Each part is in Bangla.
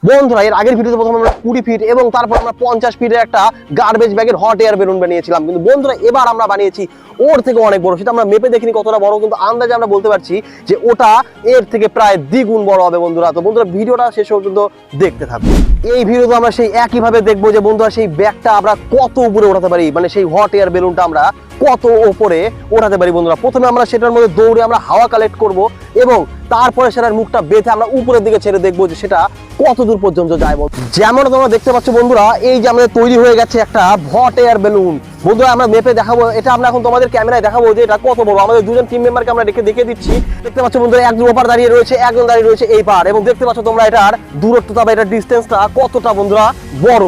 বন্ধুরা এর আগের ভিডিওতে প্রথমে আমরা 20 ফিট এবং তারপর আমরা 50 ফিটের একটা গার্বেজ ব্যাগের হট এয়ার বেলুন বানিয়েছিলাম, কিন্তু বন্ধুরা এবার আমরা বানিয়েছি ওর থেকে অনেক বড়। সেটা আমরা মেপে দেখিনি কতটা বড়, কিন্তু আন্দাজে আমরা বলতে পারছি যে ওটা এর থেকে প্রায় দ্বিগুণ বড় হবে বন্ধুরা। তো বন্ধুরা ভিডিওটা শেষ পর্যন্ত দেখতে থাকুন। এই ভিডিওতে আমরা সেই একইভাবে দেখবো যে বন্ধুরা সেই ব্যাগটা আমরা কত উপরে ওঠাতে পারি, মানে সেই হট এয়ার বেলুনটা আমরা কত উপরে ওঠাতে পারি বন্ধুরা। প্রথমে আমরা সেটার মধ্যে দৌড়ে আমরা হাওয়া কালেক্ট করব এবং তারপরে সেটার মুখটা বেঁধে আমরা উপরের দিকে ছেড়ে দেখবো যে সেটা কত দূর পর্যন্ত যায়। যেমন তোমরা দেখতে পাচ্ছ বন্ধুরা, এই যে আমাদের তৈরি হয়ে গেছে একটা হট এয়ার বেলুন। বন্ধুরা আমরা মেপে দেখাবো, এটা আমরা এখন তোমাদের ক্যামেরায় দেখাবো যে এটা কত বড়। আমাদের দুজন টিম মেম্বারকে আমরা দেখিয়ে দিচ্ছি। দেখতে পাচ্ছ বন্ধুরা, একজন ওপার দাঁড়িয়ে রয়েছে, একজন দাঁড়িয়ে রয়েছে এই পার, এবং দেখতে পাচ্ছ তোমরা এটার দূরত্বটা বা এটার ডিস্টেন্সটা কতটা বন্ধুরা বড়।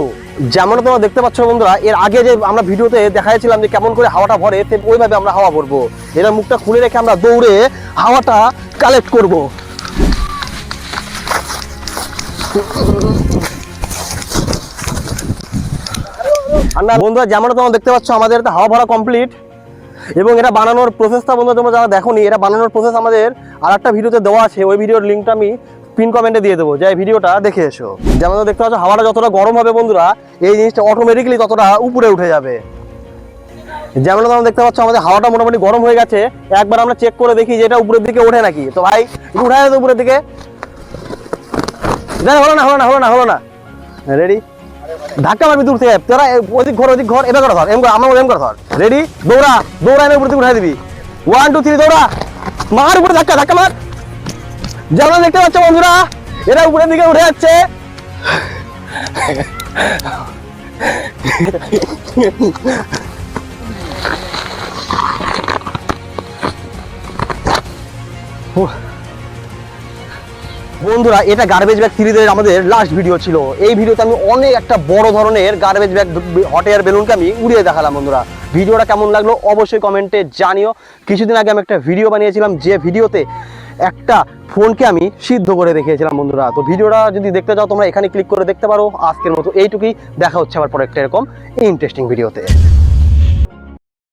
যেমন তোমরা দেখতে পাচ্ছ বন্ধুরা, এর আগে যে আমরা ভিডিওতে দেখাইছিলাম যে কেমন করে হাওয়াটা ভরে, ওইভাবে আমরা হাওয়া ভরবো। এটা মুখটা খুলে রেখে আমরা দৌড়ে হাওয়াটা কালেক্ট করব। বন্ধুরা যেমন তোমরা দেখতে পাচ্ছ আমাদের হাওয়া ভরা কমপ্লিট, এবং এটা বানানোর প্রসেসটা বন্ধুরা তোমরা যারা দেখোনি, এটা বানানোর প্রসেস আমাদের আরেকটা ভিডিওতে দেওয়া আছে। ওই ভিডিওর লিঙ্কটা আমি পিন কমেন্টে দিয়ে দেবো, যে ভিডিওটা দেখে এসো। যেমন দেখতে পাচ্ছ হাওয়াটা যতটা গরম হবে বন্ধুরা, এই জিনিসটা অটোমেটিক্যালি ততটা উপরে উঠে যাবে। যেমন তোমরা দেখতে পাচ্ছ আমাদের হাওয়াটা মোটামুটি গরম হয়ে গেছে। একবার আমরা চেক করে দেখি যে এটা উপরের দিকে ওঠে নাকি। তো ভাই উঠায় তো উপরের দিকে, হলো না। রেডি, ধাক্কা মারবি দূর থেকে, তোরা ওদিক ঘর এবার করে ধর, আমার এম করে ধর। রেডি, দৌড়া এনে উপর থেকে উঠাই দিবি। 1 2 3 দৌড়া, মার উপরে ধাক্কা মার। যেমন দেখতে পাচ্ছ বন্ধুরা, এরা উপরের দিকে উঠে যাচ্ছে। বন্ধুরা এটা গার্বেজ ব্যাগ সিরিজের আমাদের লাস্ট ভিডিও ছিল। এই ভিডিওতে আমি অনেক একটা বড় ধরনের গার্বেজ ব্যাগ হট এয়ার বেলুনকে আমি উড়িয়ে দেখালাম বন্ধুরা। ভিডিওটা কেমন লাগলো অবশ্যই কমেন্টে জানিও। কিছুদিন আগে আমি একটা ভিডিও বানিয়েছিলাম, যে ভিডিওতে একটা ফোনকে আমি সিদ্ধ করে দেখিয়েছিলাম বন্ধুরা। তো ভিডিওটা যদি দেখতে চাও তোমরা এখানে ক্লিক করে দেখতে পারো। আজকের মতো এইটুকুই, দেখা হচ্ছে আবার পরে একটা এরকম ইন্টারেস্টিং ভিডিওতে।